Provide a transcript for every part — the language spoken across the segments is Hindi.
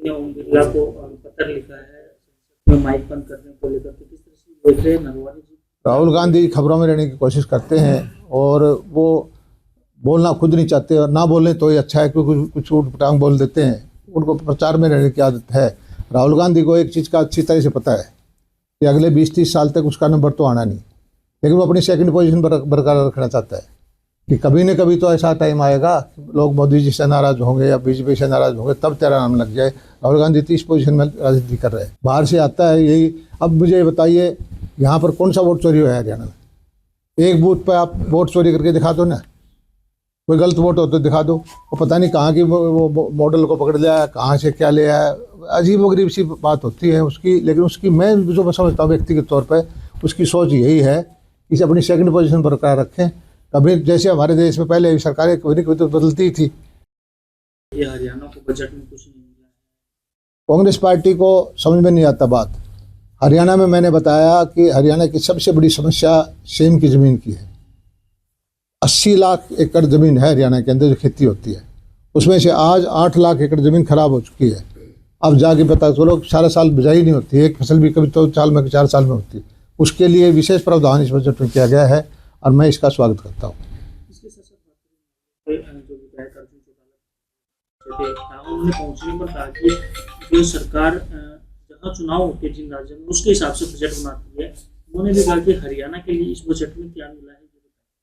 ने ओम बिरला को पत्र लिखा है संसद में माइक बंद करने को लेकर, तो किस तरह से देख रहे हैं नरवानी जी? राहुल गांधी खबरों में रहने की कोशिश करते हैं और वो बोलना खुद नहीं चाहते, और ना बोलें तो ही अच्छा है, क्योंकि कुछ ऊट पटांग बोल देते हैं। उनको प्रचार में रहने की आदत है। राहुल गांधी को एक चीज़ का अच्छी तरह से पता है कि अगले 20-30 साल तक उसका नंबर तो आना नहीं, लेकिन वो अपनी सेकंड पोजीशन बरकरार रखना चाहता है कि कभी न कभी तो ऐसा टाइम आएगा लोग मोदी जी से नाराज़ होंगे या बीजेपी से नाराज़ होंगे, तब तेरा नाम लग जाए। राहुल गांधी 30 पोजीशन में राजनीति कर रहे हैं, बाहर से आता है यही। अब मुझे बताइए, यहाँ पर कौन सा वोट चोरी हुआ है हरियाणा में? एक बूथ पर आप वोट चोरी करके दिखा दो ना, कोई गलत वोट हो तो दिखा दो। वो पता नहीं कहाँ की वो मॉडल को पकड़ लिया है, कहाँ से क्या ले आया, अजीब व गरीब सी बात होती है उसकी। लेकिन उसकी मैं जो समझता हूँ व्यक्तिगत तौर पर, उसकी सोच यही है कि इसे अपनी सेकंड पोजीशन बरकरार रखें। कभी जैसे हमारे देश में पहले सरकारें कभी तो बदलती थी, ये हरियाणा को बजट में कुछ नहीं मिला है। कांग्रेस पार्टी को समझ में नहीं आता बात। हरियाणा में मैंने बताया कि हरियाणा की सबसे बड़ी समस्या सेम की ज़मीन की है। 80 लाख एकड़ ज़मीन है हरियाणा के अंदर जो खेती होती है, उसमें से आज 8 लाख एकड़ ज़मीन खराब हो चुकी है। अब जाके पता चलो सारा साल बिजाई नहीं होती, एक फसल भी कभी तो साल में 4 साल में होती है। उसके लिए विशेष प्रावधान इस बजट में किया गया है और मैं इसका स्वागत करता हूँ। इसके साथ साथ जो विधायक अर्जुन चौटाला उन्होंने पहुंचने पर कहा कि जो सरकार जहाँ चुनाव होते हैं जिन राज्यों में, उसके हिसाब से बजट बनाती है। उन्होंने भी कहा कि हरियाणा के लिए इस बजट में क्या मिला है।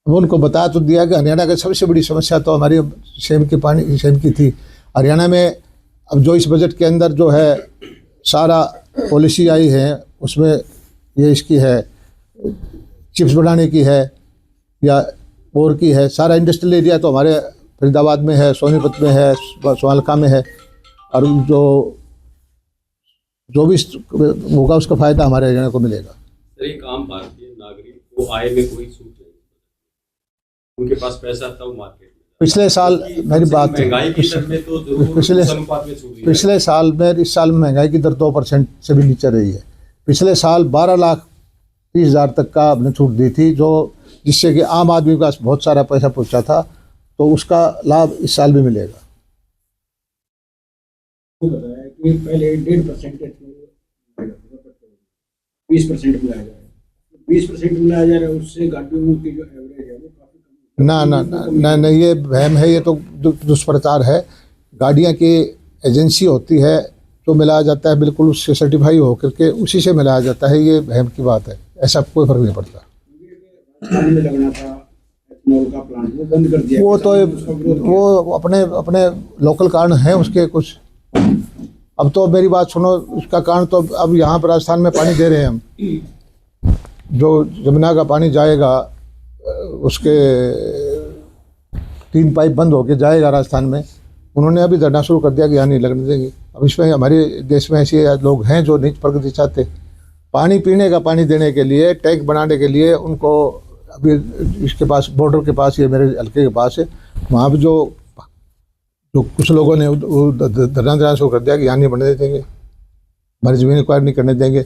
वो उनको बता तो दिया कि हरियाणा की सबसे बड़ी समस्या तो हमारी सेम की थी। हरियाणा में अब जो इस बजट के अंदर जो है सारा पॉलिसी आई है, उसमें ये इसकी है, चिप्स बनाने की है या और की है। सारा इंडस्ट्रियल एरिया तो हमारे फरीदाबाद में है, सोनीपत में है, सोनालिका में है, और जो भी होगा उसका फ़ायदा हमारे हरियाणा को मिलेगा। सर, एक आम भारतीय नागरिक को आय में कोई छूट नहीं, उनके पास पैसा था वो मार्केट में। पिछले साल मेरी बात महंगाई की दर में तो पिछले साल में, इस साल में महंगाई की दर 2% से भी नीचे रही है। पिछले साल 12,30,000 तक का हमने छूट दी थी, जो जिससे कि आम आदमी के पास बहुत सारा पैसा पहुंचा था, तो उसका लाभ इस साल भी मिलेगा। वो बताया कि पहले 1.5% 20% मिलाया जा रहा है, 20% मिलाया जा रहा है, उससे गाड़ियों की जो एवरेज है वो काफ़ी कम। ना, ये वहम है, ये तो दुष्प्रचार है। गाड़ियाँ की एजेंसी होती है तो मिलाया जाता है, बिल्कुल उससे सर्टिफाई हो करके उसी से मिलाया जाता है। ये वहम की बात है, ऐसा कोई फर्क नहीं पड़ता। में लगना था एथेनॉल का प्लांट, वो बंद कर दिया। वो अपने लोकल कारण हैं उसके कुछ। अब तो मेरी बात सुनो, उसका कारण तो अब यहाँ पर राजस्थान में पानी दे रहे हैं हम, जो जमुना का पानी जाएगा उसके 3 पाइप बंद होके जाएगा राजस्थान में। उन्होंने अभी धरना शुरू कर दिया कि यहाँ नहीं लगने देंगे। अब इसमें हमारे देश में ऐसे लोग हैं जो नीच प्रगति चाहते। पानी पीने का पानी देने के लिए, टैंक बनाने के लिए उनको अभी इसके पास, बॉर्डर के पास, ये मेरे हल्के के पास है, वहाँ पर जो कुछ लोगों ने धरना शुरू कर दिया कि यहाँ नहीं बनने देंगे, हमारी ज़मीन एक्वायर नहीं करने देंगे।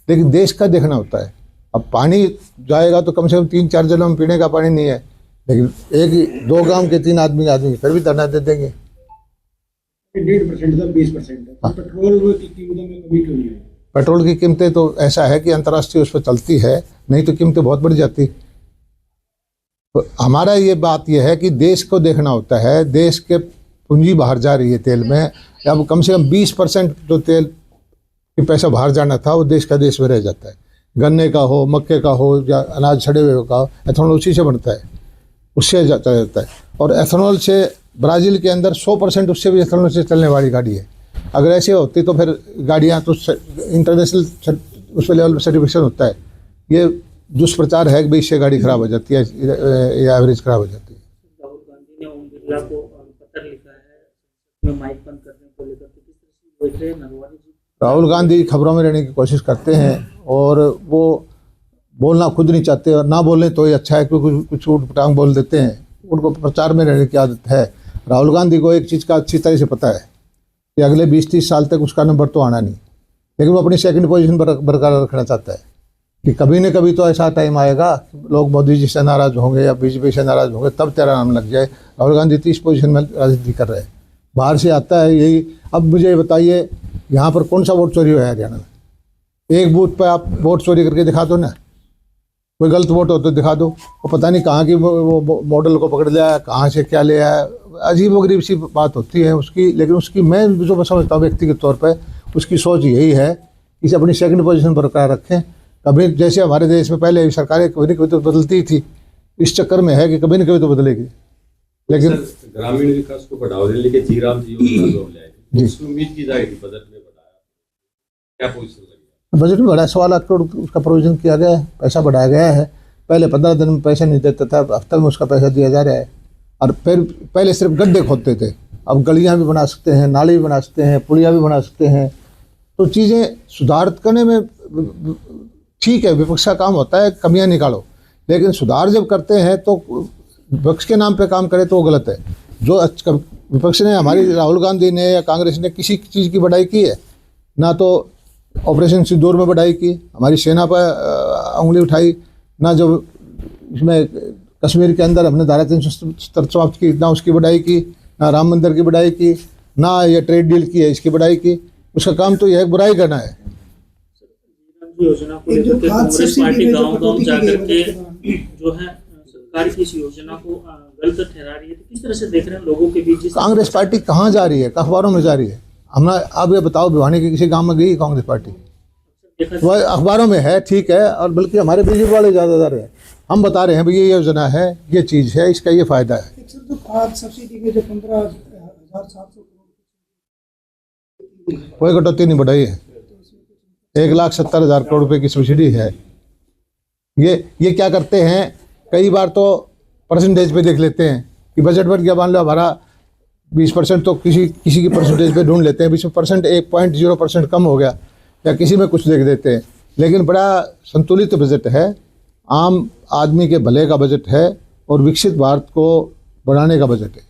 लेकिन देश का देखना होता है। अब पानी जाएगा तो कम से कम 3-4 जिलों में पीने का पानी नहीं है, लेकिन 1-2 गांव के 3 आदमी फिर भी धरना दे देंगे। 1.5% था 20%। पेट्रोल की कीमतों में कमी क्यों नहीं है? पेट्रोल की कीमतें तो ऐसा है कि अंतर्राष्ट्रीय उस पर चलती है, नहीं तो कीमतें बहुत बढ़ जाती। तो हमारा ये बात यह है कि देश को देखना होता है। देश के पूंजी बाहर जा रही है तेल में। अब कम से कम 20% जो तेल की पैसा बाहर जाना था वो देश का देश में रह जाता है। गन्ने का हो, मक्के का हो, या अनाज छड़े हुए का हो, एथेनॉल उसी से बनता है, उससे चला जाता है। और एथेनॉल से ब्राज़ील के अंदर 100% उससे भी एथेनॉल से चलने वाली गाड़ी है। अगर ऐसे होती तो फिर गाड़ियाँ तो इंटरनेशनल उस लेवल पर सर्टिफिकेशन होता है। ये दुष्प्रचार है कि भाई इससे गाड़ी खराब हो जाती है या एवरेज खराब हो जाती है। राहुल गांधी ने ओम बिरला को पत्र लिखा है संसद में माइक बंद करने को लेकर, तो किस तरह से देख रहे हैं नरवानी जी? राहुल गांधी खबरों में रहने की कोशिश करते हैं और वो बोलना खुद नहीं चाहते, और ना बोलें तो ही अच्छा है, क्योंकि कुछ ऊट पटांग बोल देते हैं। उनको प्रचार में रहने की आदत है। राहुल गांधी को एक चीज़ का अच्छी तरह से पता है कि अगले 20-30 साल तक उसका नंबर तो आना नहीं, लेकिन वो अपनी सेकंड पोजीशन बरकरार रखना चाहता है कि कभी न कभी तो ऐसा टाइम आएगा लोग मोदी जी से नाराज़ होंगे या बीजेपी से नाराज़ होंगे, तब तेरा नाम लग जाए। राहुल गांधी 30 पोजीशन में राजनीति कर रहे हैं, बाहर से आता है यही। अब मुझे बताइए, यहाँ पर कौन सा वोट चोरी हुआ है हरियाणा में? एक बूथ पे आप वोट चोरी करके दिखा दो ना, कोई गलत वोट हो तो दिखा दो। वो पता नहीं कहाँ की वो मॉडल को पकड़ लिया है, कहाँ से क्या लिया है, अजीब व गरीब सी बात होती है उसकी। लेकिन उसकी मैं जो समझता हूँ व्यक्तिगत तौर पर, उसकी सोच यही है कि अपनी सेकंड पोजीशन बरकरार रखें। कभी जैसे हमारे देश में पहले सरकारें कभी न कभी तो बदलती थी, इस चक्कर में है कि कभी न कभी तो बदलेगी। लेकिन सर, ग्रामीण विकास को बढ़ावा देने के जीराम जी योजना जो लाए, उसमें उम्मीद की जाएगी बजट में बढ़ाया, क्या पोजीशन लगी? बजट में बढ़ा 1.25 लाख करोड़ उसका प्रोविजन किया गया है, पैसा बढ़ाया गया है। पहले 15 दिन में पैसा नहीं देता था, हफ्ते में उसका पैसा दिया जा रहा है। और फिर पहले सिर्फ गड्ढे खोदते थे, अब गलियां भी बना सकते हैं, नाली भी बना सकते हैं, पुलिया भी बना सकते हैं। तो चीज़ें सुधार करने में ठीक है, विपक्ष का काम होता है कमियां निकालो, लेकिन सुधार जब करते हैं तो विपक्ष के नाम पे काम करे तो वो गलत है। जो विपक्ष ने, हमारी राहुल गांधी ने या कांग्रेस ने किसी चीज़ की बढ़ाई की है? ना तो ऑपरेशन सिंदूर में बढ़ाई की, हमारी सेना पर उंगली उठाई, ना जो इसमें कश्मीर के अंदर हमने धारा 370 समाप्त की, ना उसकी बढ़ाई की, ना राम मंदिर की बढ़ाई की, ना ये ट्रेड डील की है इसकी बढ़ाई की। उसका काम तो यह है बुराई करना है। योजना को लेकर के कांग्रेस पार्टी गांव-गांव जाकर के जो है सरकार की इस योजना को गलत ठहरा रही है, तो किस तरह से देख रहे हैं लोगों के बीच? कांग्रेस पार्टी कहाँ जा रही है? अखबारों में जा रही है। हमने, आप ये बताओ, भिवानी के किसी गांव में गई कांग्रेस पार्टी? वो अखबारों में है, ठीक है, और बल्कि हमारे बीजेपी वाले ज़्यादातर है। हम बता रहे हैं भाई ये योजना है, ये चीज़ है, इसका ये फायदा है। जो खाद सब्सिडी में जो 15,700 कोई कटौती नहीं बढ़ाई है। 1,70,000 करोड़ रुपए की सब्सिडी है। ये क्या करते हैं, कई बार तो परसेंटेज पे देख लेते हैं कि बजट बन गया, मान लो हमारा 20% तो किसी की परसेंटेज पे ढूंढ लेते हैं, 20% 1.0% कम हो गया, या किसी में कुछ देख देते हैं। लेकिन बड़ा संतुलित बजट है, आम आदमी के भले का बजट है और विकसित भारत को बढ़ाने का बजट है।